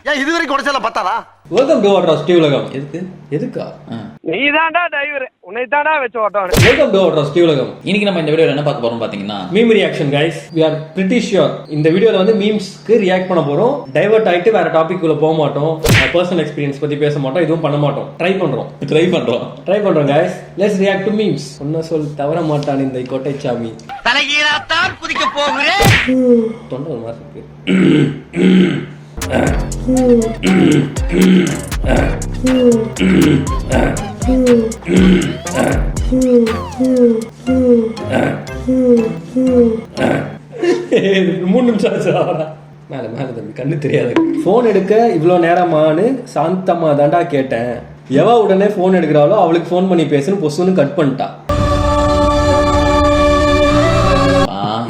ஏன் இது வரைக்கும் உடைச்சல பத்தாதா? வெல்கம் டு ஓட்ரா ஸ்டீவ் உலகம். எதுக்கா நீ தான்டா டிரைவர், உன்னை தான்டா வச்சு ஓட்டம். வெல்கம் டு ஓட்ரா ஸ்டீவ் உலகம். இன்னைக்கு நம்ம இந்த வீடியோல என்ன பார்க்க போறோம் பாத்தீங்கன்னா meme reaction guys. we are pretty sure இந்த வீடியோல வந்து மீம்ஸ்க்கு ரியாக்ட் பண்ண போறோம். டைவர்ட் ஆயிட்டு வேற டாபிக் குள்ள போக மாட்டோம். பர்சனல் எக்ஸ்பீரியன்ஸ் பத்தி பேச மாட்டோம். எதுவும் பண்ண மாட்டோம். ட்ரை பண்றோம் guys. Let's react to memes. ஒன்ன சொல் தவற மாட்டான் இந்த கோட்டைச்சாமி. தலைகீழாத்தான் குதிக்க போகிறேன். தொண்டை ஒரு மாதிரி இருக்கு. மூணு நிமிஷம் ஆச்சு. மேல மேல தம்பி கண்ணு தெரியாது. போன் எடுக்க இவ்வளோ நேரமானு சாந்தமா தாண்டா கேட்டேன். எவ உடனே போன் எடுக்கிறாளோ அவளுக்கு போன் பண்ணி பேசுன்னு பொசுன்னு கட் பண்ணிட்டா.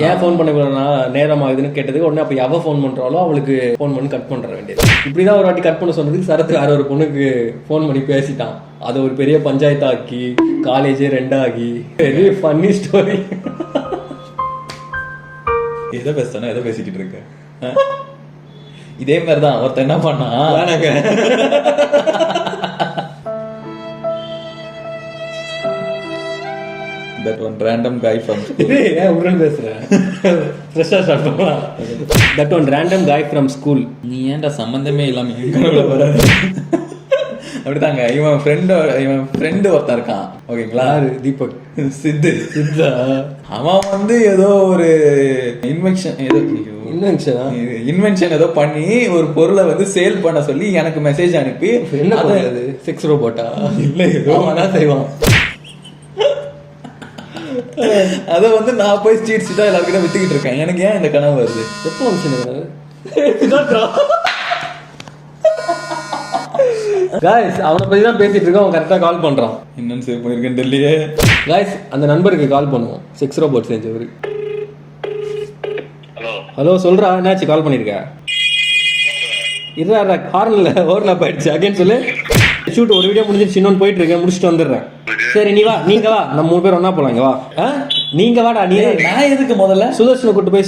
ஏன் ஃபோன் பண்ண நேரம் ஆகுதுன்னு கேட்டதுக்கு உடனே அப்ப எவ ஃபோன் பண்றாளோ அவளுக்கு ஃபோன் பண்ணி கட் பண்ற வேண்டியது. இப்படிதான் ஒரு வாட்டி கட் பண்ண சொன்னதுக்கு சரத்து வேற ஒரு பொண்ணுக்கு ஃபோன் பண்ணி பேசிட்டான். அது ஒரு பெரிய பஞ்சாயத்து ஆக்கி காலேஜே ரெண்டாகி வெரி ஃபன்னி ஸ்டோரி. எதை பேசுனா எதை பேசிக்கிட்டு இருக்க? இதே மாதிரிதான் ஒருத்தன் என்ன பண்ணா, that one random guy from school. ஏன் உடன் பேசுற? ஃப்ரெஷ்ஷா ஸ்டார்ட் பண்ணலாம். that one random guy from school. நீ ஏன்டா சம்பந்தமே இல்லாம எங்கனோட வர? அப்படிதாங்க. இவன் ஃப்ரெண்டு ஒருத்தன் இருக்கான், ஓகேங்களா? தீபக் சித்தா. அவன் வந்து ஏதோ ஒரு இன்வென்ஷன் ஏதோ பண்ணி ஒரு பொருளை வந்து சேல் பண்ண சொல்லி எனக்கு மெசேஜ் அனுப்பி, என்ன அது செக்ஸ் ரோபோட்டா? இல்ல, ஏதோ அவன் செய்வான். அத வந்து நான் போய் ஸ்ட்ரீட் சீட்டா எல்லாருக்கிட்ட வித்துக்கிட்டு இருக்கேன். எனக்கு ஏன் இந்த கனவு வருது? எப்போ வந்துச்சு? காய்ஸ் அவனை பத்தி தான் பேசிட்டு இருக்கோம். அவன் கரெக்டா கால் பண்றான். என்னன்னு சேவ் பண்ணிருக்கேன்னு தெரியலையே. காய்ஸ் அந்த நண்பருக்கு கால் பண்ணுவோம். Sex robot செஞ்சவரு. ஹலோ சொல்றா, என்னாச்சு கால் பண்ணிருக்க? இருடா ஹார்ன்ல ஓவர்லாப் ஆயிடுச்சு. அகைன் சொல்லு. ஷூட் ஒரு வீடியோ முடிஞ்சிருச்சு, இன்னொன்னு போயிட்டு இருக்கேன், முடிச்சுட்டு வந்துடுறேன். சரி நீ வா, நீங்க வா, நம்ம 3 பேர் ஒண்ணா போலாம். இங்க வா. நீங்க வாடா. நீ நான் எதுக்கு முதல்ல சுதர்ஷனை கூட்டு போய்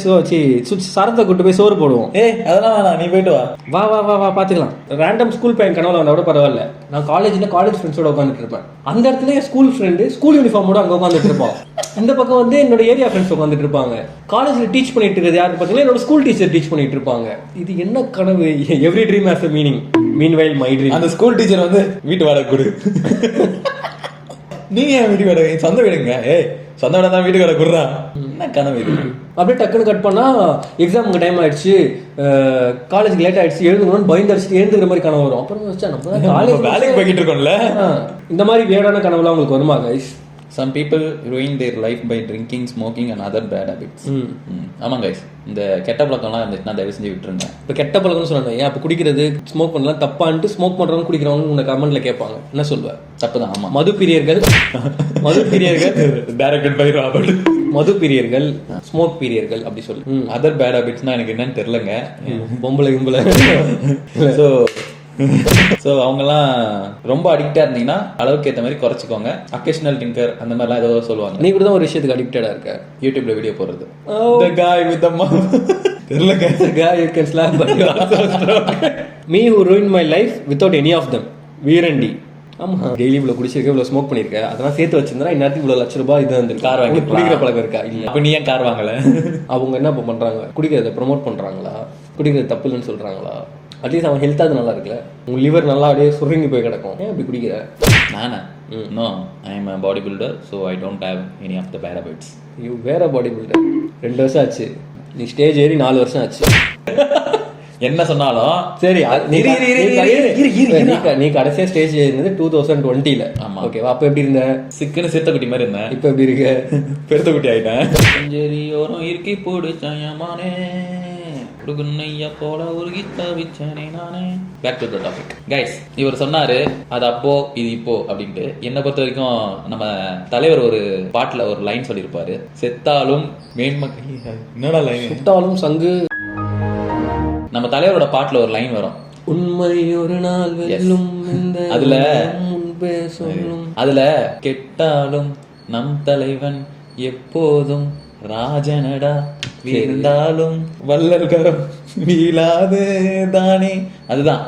சரத்தை கூட்டு போய் சோறு போடுவோம். அதெல்லாம் வேணாம், நீ போயிட்டு வா. வா வா வா வா பாத்துக்கலாம். ரேண்டம் ஸ்கூல் பையன் கனவுல வந்தா கூட பரவாயில்ல. நான் காலேஜ் ஃப்ரெண்ட்ஸோட உட்காந்துட்டு இருப்பேன். அந்த இடத்துல ஸ்கூல் ஃப்ரெண்டு ஸ்கூல் யூனிஃபார்மோட அங்க உட்காந்துட்டு இருப்பான். இந்த பக்கம் வந்து என்னோட ஏரியா ஃப்ரெண்ட்ஸ் உட்காந்துட்டு இருப்பாங்க. காலேஜ்ல டீச் பண்ணிட்டு இருக்கிறது யாரு பாத்தீங்கன்னா என்னோட ஸ்கூல் டீச்சர் டீச் பண்ணிட்டு இருப்பாங்க. இது என்ன கனவு? Every dream has a meaning. meanwhile my dream. அந்த ஸ்கூல் டீச்சர் வந்து வீட்டு வாடகை கொடு. நீங்க ஏன் வீட்டு வாடகை? சொந்த வீடுங்க. சொந்த வீடு தான் வீட்டு வாடகை கொடுறா. என்ன கனவு இது? அப்படியே டக்குன்னு கட் பண்ணா எக்ஸாமுக்கு டைம் ஆயிடுச்சு, காலேஜ் லேட் ஆயிடுச்சு, எழுதுணும்னு பயந்து அடிச்சுட்டு எழுதுகிற மாதிரி கனவு வரும். அப்புறம் நம்ம காலேஜ் வேலைக்கு போய்கிட்டு இருக்கோம்ல. இந்த மாதிரி வேடான கனவுலாம் உங்களுக்கு வருமா guys? Some people ruin their life by drinking, smoking and other bad habits. ஆமாம் கைஸ், இந்த கெட்ட பழக்கம்லாம் இருந்துச்சுன்னா தயவு செஞ்சு விட்டுருங்க. இப்போ கெட்ட பழக்கம்னு சொன்னாங்க. ஏன் அப்போ குடிக்கிறது ஸ்மோக் பண்ணலாம் தப்பான்ட்டு ஸ்மோக் பண்ணுறவங்க குடிக்கிறவங்க உன்னை கமெண்ட்ல கேட்பாங்க, என்ன சொல்வேன்? தப்பு தான். ஆமாம், மது பிரியர்கள் டைரக்டட் பை ராபர்ட். மது பிரியர்கள், ஸ்மோக் பிரியர்கள் அப்படி சொல்லு. அதர் பேட் ஹாபிட்ஸ்னா எனக்கு என்னன்னு தெரியலங்க. பொம்பளை கும்பலை. ஸோ அவங்கலாம் ரொம்ப அடிக்டா இருந்தீங்கன்னா அளவுக்கு ஏற்ற மாதிரி குறைச்சிக்கோங்க. அக்கேஷனல் ட்ரிங்கர் அந்த மாதிரிலாம் ஏதோ சொல்லுவாங்க. நீ கூட தான் ஒரு விஷயத்துக்கு அடிக்டடா இருக்க. யூடியூப்ல வீடியோ போடுறது. The guy with the mouth. தெரியலங்க. The guy you can slap but you also stroke. Me who ruined my life without any of them. வீரண்டி. ஆமா, டெய்லி இவ்வளவு குடிச்சிருக்க, இவ்வளவு ஸ்மோக் பண்ணிருக்க, அதெல்லாம் சேர்த்து வச்சிருந்தா இந்நேரத்துக்கு இவ்வளவு லட்ச ரூபாய் இது வந்து கார் வாங்கி குடிக்கிற பழக்கம் இருக்கா? இல்ல. அப்ப நீ ஏன் கார் வாங்கல? அவங்க என்ன பண்றாங்க? குடிக்கிறத ப்ரொமோட் பண்றாங்களா? குடிக்கிறது தப்பு இல்லைன்னு சொல்றாங்களா? அட்லீஸ்ட் அவன் ஹெல்த்தாவது நல்லா இருக்குல்ல. உங்க லிவர் நல்லா அப்படியே சுருங்கி போய் கிடக்கும். ஏன் அப்படி குடிக்கிற? நானா? No, I am a bodybuilder, so I don't have any of the bad habits. You வேற பாடி பில்டர். 2 வருஷம் ஆச்சு. நீ ஸ்டேஜ் ஏறி 4 வருஷம் ஆச்சு. என்ன சொன்னாலும் சரி. நீ கடைசியா ஸ்டேஜ் ஏறினது 2020ல. ஆமா, ஓகேவா? அப்ப எப்படி இருந்த? சிக்கன சிறுத்தை குட்டி மாதிரி இருந்தேன். இப்ப எப்படி இருக்க? பெருத்த குட்டி ஆயிட்டேன். சரி ஓரம் இருக்கி போடுச்சாயமானே குடுகுன்னையா போல உருகி தவிச்சனே நானே. Back to the topic guys. இவர் சொன்னாரு அது அப்போ இது இப்போ அப்படின்ட்டு. என்னை பொறுத்த வரைக்கும் நம்ம தலைவர் ஒரு பாட்டுல ஒரு லைன் சொல்லியிருப்பாரு, செத்தாலும் மேன்மக்கள். என்னடா லைன்? செத்தாலும் சங்கு. நம்ம தலைவரோட பாட்டுல ஒரு லைன் வரும், உண்மை ஒரு நாள் வெல்லும். அதுல முன்பே சொல்லும். அதுல கெட்டாலும் நம் தலைவன் எப்போதும் ராஜனடா வீழ்ந்தாலும் வள்ளல் கரம் வீழாது தானே. அதுதான்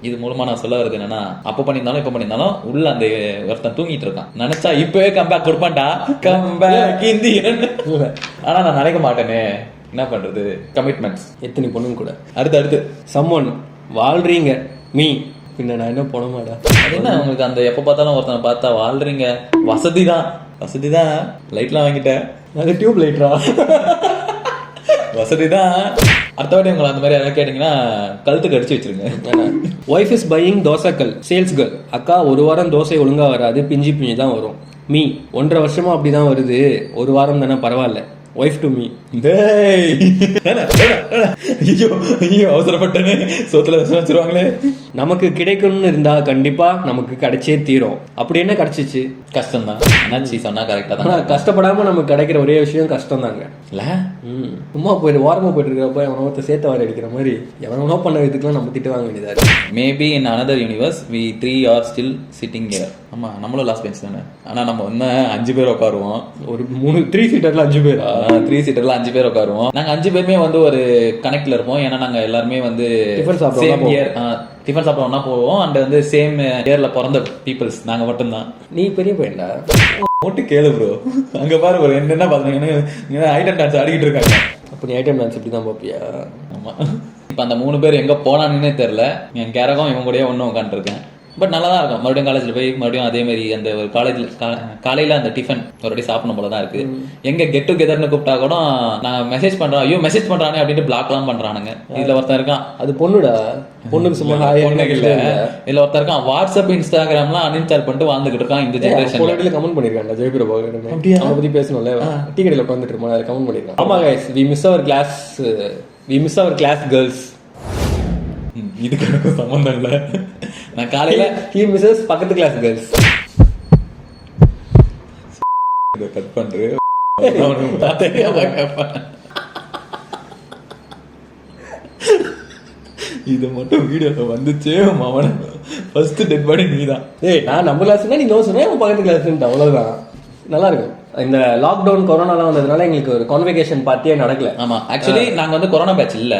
இது மூலமா நான் சொல்ல வருது என்னன்னா, அப்ப பண்ணியிருந்தாலும் இப்ப பண்ணியிருந்தாலும் உள்ள அந்த ஒருத்தன் தூங்கிட்டு இருக்கான். நினைச்சா இப்பவே கம்பேக் கொடுப்பான்டா, கம்பேக் இந்தியன். ஆனா நான் நினைக்க மாட்டேனே, என்ன பண்றது, கமிட்மெண்ட்ஸ். எத்தனை பொண்ணுங்க கூட. அடுத்து சம்மன் வாழ்றீங்க மீ பின்ன நான் என்ன போனமாடா. அது என்ன உங்களுக்கு அந்த எப்ப பார்த்தாலும் ஒருத்தனை பார்த்தா வாழ்றீங்க, வசதிதான் லைட்லாம் வாங்கிட்டேன், அது டியூப் லைட்ரா, வசதிதான். அடுத்த வாட்டி உங்களை அந்த மாதிரி எதாவது கேட்டீங்கன்னா கழுத்துக்கு அடிச்சு வச்சிருங்க. ஒய்ஃப் இஸ் பையிங் தோசைக்கல், சேல்ஸ் கேர்ள். அக்கா ஒரு வாரம் தோசை ஒழுங்கா வராது, பிஞ்சு தான் வரும். மீ 1.5 வருஷமா அப்படிதான் வருது, ஒரு வாரம் தானே பரவாயில்ல. Wife to me. ஐயோ அவசரப்பட்டேன்னு சோத்துல வச்சிருவாங்களே. நமக்கு கிடைக்கணும்னு இருந்தா கண்டிப்பா நமக்கு கிடைச்சே தீரும். அப்படி என்ன கிடைச்சிச்சு? கஷ்டம் தான். அண்ணாச்சி சொன்னா கரெக்டா தான். கஷ்டப்படாம நமக்கு கிடைக்கிற ஒரே விஷயம் கஷ்டம் தாங்க. இல்ல சும்மா போயிட்டு ஓரமா போயிட்டு இருக்கிறப்ப எவனோ சேர்த்த வர அடிக்கிற மாதிரி எவனோ பண்ண இதுக்கெல்லாம் நம்ம திட்டு வாங்க வேண்டியதா இருக்கு. Maybe in another universe we 3 are still sitting here. ஆமா, நம்மளும் லாஸ்ட் பெஞ்ச் தானே. ஆனா நம்ம வந்து 5 பேர் உட்காருவோம். ஒரு 3 சீட்டர்ல 5 பேரா? 3 சீட்டர்ல 5 பேர் உட்காருவோம். நாங்க 5 பேருமே வந்து ஒரு கனெக்ட்ல இருப்போம். ஏன்னா நாங்க எல்லாருமே வந்து டிஃபன் சாப்பிட ஒன்னா போவோம். அண்ட் வந்து சேம் இயர்ல பிறந்த பீப்புள்ஸ் நாங்க மட்டும்தான். நீ பெரிய பையன்டா. மட்டும் கேளு ப்ரோ. அங்க பாரு ப்ரோ, என்ன பாத்தீங்கன்னா ஐட்டம் டான்ஸ் ஆடிக்கிட்டு இருக்காங்க. அப்ப நீ ஐட்டம் டான்ஸ் இப்படிதான் பாப்பியா? ஆமா. இப்ப அந்த 3 பேர் எங்க போனானுன்னே தெரியல. என் கேரகம் இவங்க கூடயே ஒன்னும் உட்காந்துருக்கேன். பட் நல்லா தான் இருக்கும். மறுபடியும் காலேஜில் போய் மறுபடியும் அதே மாதிரி அந்த ஒரு காலையில் அந்த டிஃபன் ஒரு சாப்பிடணும் போல தான் இருக்கு. எங்க கெட் டுகெதர்னு கூப்பிட்டா கூட நான் மெசேஜ் பண்றேன், ஐயோ மெசேஜ் பண்றானே அப்படின்ட்டு பிளாக்லாம் பண்றானுங்க. இதுல ஒருத்தன் இருக்கான், அது பொண்ணுடா, பொண்ணுக்கு சும்மா பொண்ணுக்கு இல்ல. இதுல ஒருத்தர் இருக்கான், வாட்ஸ்அப் இன்ஸ்டாகிராம்லாம் அன்இன்ஸ்டால் பண்ணிட்டு வாழ்ந்துகிட்டு இருக்கான். இந்த ஜெனரேஷன் கமெண்ட் பண்ணிருக்கான் ஜெயபிரபா. அப்படியே அதை பத்தி பேசணும்ல, டீ கடையில் உட்காந்துட்டு இருக்கோம், கமெண்ட் பண்ணிருக்கான். ஆமா guys, we miss our class girls. இதுக்கு எனக்கு சம்பந்தம் இல்ல. நான் காலையில he misses பக்கத்து கிளாஸ் கேர்ள்ஸ். கட் பண்றேன். இது மட்டும் வீடியோல வந்துச்சு அவன ஃபர்ஸ்ட் டெட் பாடி நீதான். ஏய், நான் நம்ம கிளாஸ்னா நீ நோ சொன்னா பக்கத்து கிளாஸ், அவ்வளவுதான். நல்லா இருக்கும். இந்த லாக்டவுன் கொரோனாலாம் வந்ததுனால எங்களுக்கு ஒரு கான்வெகேஷன் பார்ட்டியே நடக்கல. ஆமா, ஆக்சுவலி நாங்க வந்து கொரோனா பேட்ச் இல்ல.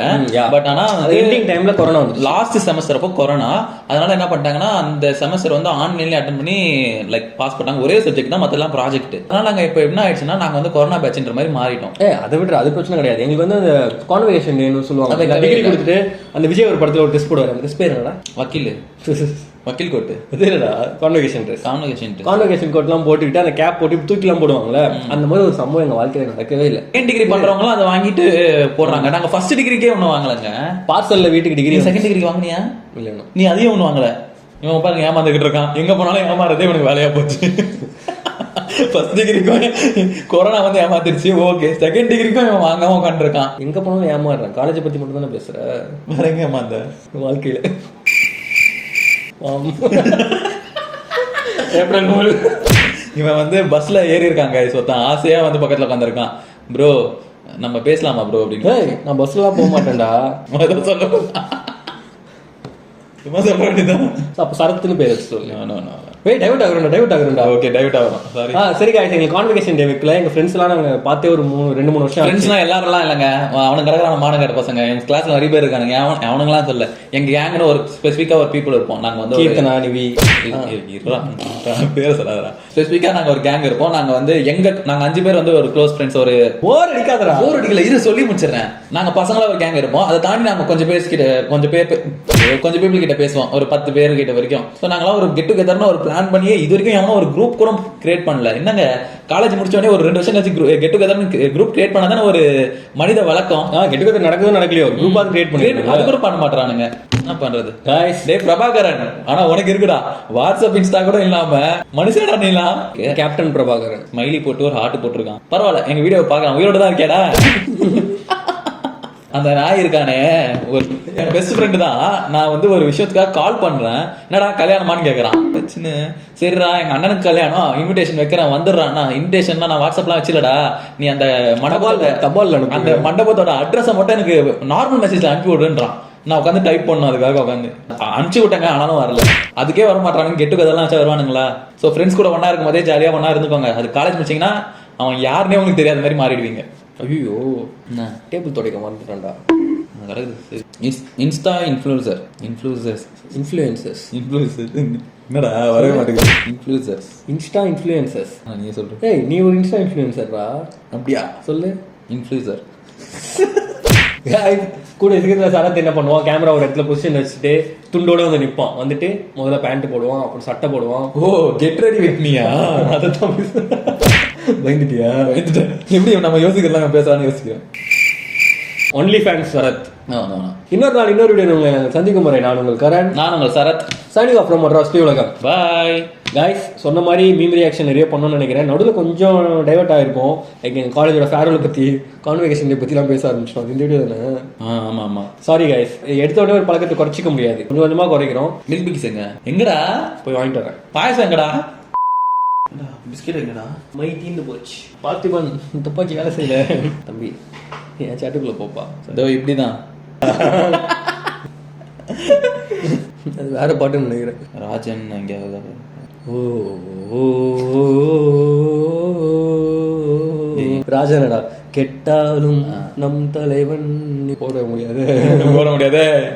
பட் ஆனா எண்டிங் டைம்ல கொரோனா வந்து லாஸ்ட் செமஸ்டர் அப்போ கொரோனா. அதனால என்ன பண்ணிட்டாங்கன்னா அந்த செமஸ்டர் வந்து ஆன்லைன்ல அட்டெண்ட் பண்ணி லைக் பாஸ் பண்ணாங்க. ஒரே சப்ஜெக்ட் தான், மத்தெல்லாம் ப்ராஜெக்ட். அதனால நாங்க இப்போ என்ன ஆயிடுச்சுன்னா நாங்க வந்து கொரோனா பேட்ச்ன்ற மாதிரி மாறிட்டோம். அதை விட்டு அது பிரச்சனை கிடையாது. எங்களுக்கு வந்து அந்த கான்வெகேஷன் டேன்னு சொல்லுவாங்க. டிகிரி கொடுத்துட்டு அந்த விஜய் ஒரு படத்துல ஒரு டெஸ்ட் போடுவாரு. அந்த டெஸ்ட் பேர் என்னடா? வக்கீல் கோட்டு. கான்வெகேஷன் கோட்லாம் போட்டுக்கிட்டு அந்த கேப் போட்டு தூக்கிலாம் போடுவாங்கல்ல, அந்த மாதிரி ஒரு சம்பவம் எங்க வாழ்க்கையில நடக்கவே இல்லை. செகண்ட் டிகிரி பண்றவங்களும் அதை வாங்கிட்டு போடுறாங்க. நாங்க ஃபர்ஸ்ட் டிகிரிக்கே ஒண்ணு வாங்கலங்க. பார்சல்ல வீட்டுக்கு டிகிரி. Second degree வாங்கினியா? இல்ல, நீ அதையும் ஒண்ணு வாங்கல. இவன் பாருங்க ஏமாந்துகிட்டு இருக்கான். எங்க போனாலும் ஏமாறதே இவனுக்கு வேலையா போச்சு. ஃபர்ஸ்ட் டிகிரிக்கும் கொரோனா வந்து ஏமாத்திருச்சு, ஓகே. செகண்ட் டிகிரிக்கும் இவன் வாங்காம உட்காந்துருக்கான். எங்க போனாலும் ஏமாறுறான். காலேஜை பத்தி மட்டும் தானே பேசுற, வேற எங்க ஏமாந்த வாழ்க்கையில? இவன் வந்து பஸ்ல ஏறி இருக்காங்க, சொத்தான் ஆசையா வந்து பக்கத்துல உட்காந்துருக்கான். ப்ரோ நம்ம பேசலாமா ப்ரோ அப்படின்னு. நான் பஸ்ல எல்லாம் போக மாட்டேன்டா. சும்மா சொல்ல வேண்டியதான். அப்ப சரத்துன்னு பேர் சொல்லு. டைவர்ட் ஆகுறா. ஓகே, டைவர்ட் ஆகும். சாரி. சரி गाइस, எங்க கான்வெகேஷன் டே வைக்கல. எங்க ஃப்ரெண்ட்ஸ் எல்லாம் நாங்க பார்த்தே ஒரு 2-3 வருஷம். ஃப்ரெண்ட்ஸ்லாம் எல்லாரும் இல்லங்க, அவனுக்கு கிடக்குறான மானங்கட்ட பசங்க. எங்க கிளாஸ்ல நிறைய பேர் இருக்கானுங்க. அவனுங்கலாம் சொல்ல, எங்க கேங்னு ஒரு ஸ்பெசிஃபிக்கா ஒரு பீப்புள் இருப்போம். நாங்க வந்து கீர்த்தனா, நிவி, பேர் சொல்லாதடா. ஸ்பெசிஃபிக்கா நாங்க ஒரு கேங் இருப்போம். நாங்க வந்து நாங்க 5 பேர் வந்து ஒரு க்ளோஸ் ஃப்ரெண்ட்ஸ். ஒரு போர் அடிக்கல, இரு சொல்லி முடிச்சிடுறேன். நாங்க பசங்களா ஒரு கேங் இருப்போம். அதை தாண்டி நாங்க கொஞ்சம் பீப்புள் கிட்ட பேசுவோம், ஒரு 10 பேர் கிட்ட வரைக்கும். ஸோ நாங்களாம் ஒரு கெட் டுகெதர்னு ஒரு பிளான் பண்ணியே இது வரைக்கும் எவனும் ஒரு குரூப் கூட கிரியேட் பண்ணல. என்னங்க காலேஜ் முடிச்ச உடனே ஒரு 2 வருஷம் கழிச்சு கெட் டுகெதர்னு குரூப் கிரியேட் பண்ணாதானே ஒரு மனித வழக்கம். கெட் டுகெதர் நடக்குதோ நடக்கலையோ குரூப்பா கிரியேட் பண்ணி அது கூட பண்ண மாட்டானுங்க. என்ன பண்றது? டேய் பிரபாகரன், ஆனா உனக்கு இருக்குடா வாட்ஸ்அப் இன்ஸ்டா கூட இல்லாம மனுஷடா நீலாம். கேப்டன் பிரபாகரன் ஸ்மைலி போட்டு ஒரு ஹார்ட் போட்டுருக்கான். பரவாயில்ல, எங்க வீடியோ பாக்கலாம், உயிரோட தான் இருக்கேடா. அந்த நாய் இருக்கானே, ஒரு என் பெஸ்ட் ஃப்ரெண்டு தான். நான் வந்து ஒரு விஷயத்துக்காக கால் பண்றேன், என்னடா கல்யாணமான்னு கேட்கறான். பிரச்சனை சரிடா, எங்க அண்ணனுக்கு கல்யாணம், இன்விடேஷன் வைக்கிறேன் வந்துடுறான். இன்விடேஷன் நான் வாட்ஸ்அப்லாம் வச்சுலடா, நீ அந்த அந்த மண்டபத்தோட அட்ரஸை மட்டும் எனக்கு நார்மல் மெசேஜ்ல அனுப்பி விடுன்றான். நான் உட்காந்து டைப் பண்ணணும், அதுக்காக உட்காந்து அனுப்பிச்சு விட்டேங்க. ஆனாலும் வரல. அதுக்கே வர மாட்டானுங்க. கெட்டு கதெல்லாம் வச்சா வருவானுங்களா? ஸோ ஃப்ரெண்ட்ஸ் கூட ஒன்னா இருக்கும் போதே ஜாலியா ஒன்னா இருந்துக்கோங்க. அது காலேஜ் முடிச்சிங்கன்னா அவன் யாருன்னே உங்களுக்கு தெரியாத மாதிரி மாறிடுவீங்க. ஐயோ என்ன டேபிள் துடைக்க மறந்துட்டேன்டா. Insta influencer influencers influences. Influencer என்னடா வரவே மாட்டேங்குது. Influencers insta influences. நீ சொல்ற. ஏய் நீ ஒரு இன்ஸ்டா இன்ஃப்ளூயன்சர்டா. அப்படியா? சொல்லு. இன்ஃப்ளூசர். கூட இருக்கிற சரத் என்ன பண்ணுவான், கேமரா ஒரு இடத்துல பொசிஷன் வச்சுட்டு துண்டோட வந்து நிற்பான். வந்துட்டு முதல்ல பேண்ட் போடுவான், அப்புறம் சட்டை போடுவான். Oh get ready with me? அதைத்தான் பயந்துட்டியா? பயந்துட்டேன். எப்படி நம்ம யோசிக்கலாம் பேசலாம்னு யோசிக்கிறேன். Only fans Sarath. No. இன்னொரு நாள் இன்னொரு வீடியோ உங்களை சந்திக்கும் முறை நான் உங்கள் கரண். நான் உங்கள் Sarath. Signing off from Madras உலகம். Bye guys. சொன்ன மாதிரி மீம் ரியாக்ஷன் நிறைய பண்ணணும்னு நினைக்கிறேன். நடுவில் கொஞ்சம் டைவர்ட் ஆகிருக்கும். லைக் எங்கள் காலேஜோட ஃபேர்வெல் பற்றி, கான்வெகேஷன் டே பற்றிலாம் பேச ஆரம்பிச்சிட்டோம் இந்த வீடியோ தானே. ஆமாம். சாரி கைஸ், எடுத்த உடனே ஒரு பழக்கத்தை குறைச்சிக்க முடியாது, கொஞ்சம் கொஞ்சமாக குறைக்கிறோம். மில்க் பிக்ஸ் எங்கடா? போய் வாங்கிட்டு வரேன். பாயசம் எங்கடா? பிஸ்கெட் எங்கடா? மை தீந்து போச்சு. பார்த்திபன் துப்பாக்கி வேலை செய்யல தம்பி, என் சாட்டுக்குள்ளே போப்பா. இதோ இப்படிதான். அது வேற பாட்டுன்னு நினைக்கிறேன். ராஜன் எங்கேயாவது. ராஜனடா கெட்டாலும் நம் தலைவன். போட முடியாது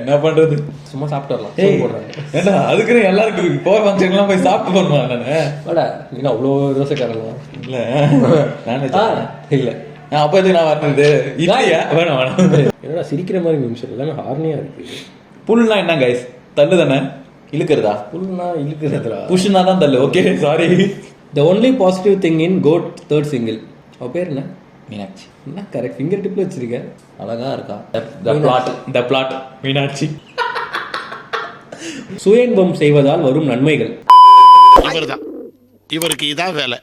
என்ன பண்றது? சும்மா சாப்பிட்டு வரலாம் போடுறாங்க. ஏன்னா அதுக்குன்னு எல்லாருக்கும் போற ஃபங்க்ஷன்லாம் போய் சாப்பிட்டு போடுவாங்க. நானு நீங்க அவ்வளோ ரோசக்காரங்களா? இல்ல இல்ல அப்ப எதுக்கு நான் வரது? இல்லையா? வேணாம். என்னடா சிரிக்கிற மாதிரி நிமிஷம் எல்லாமே ஹார்னியா இருக்கு. புல்னா என்ன கைஸ்? தள்ளு தானே? இழுக்கிறதா? புல்னா இழுக்கிறதுடா. புஷ்னா தான் தள்ளு. Okay sorry. The only positive thing in GOAT third single. அவ பேர் என்ன? மீனாட்சி. என்ன கரெக்ட் ஃபிங்கர் டிப்ல வச்சிருக்க. அழகா இருக்கா. The plot Meenakshi. சுயன்பம் செய்வதால் வரும் நன்மைகள். இவருக்கு இதான் வேலை.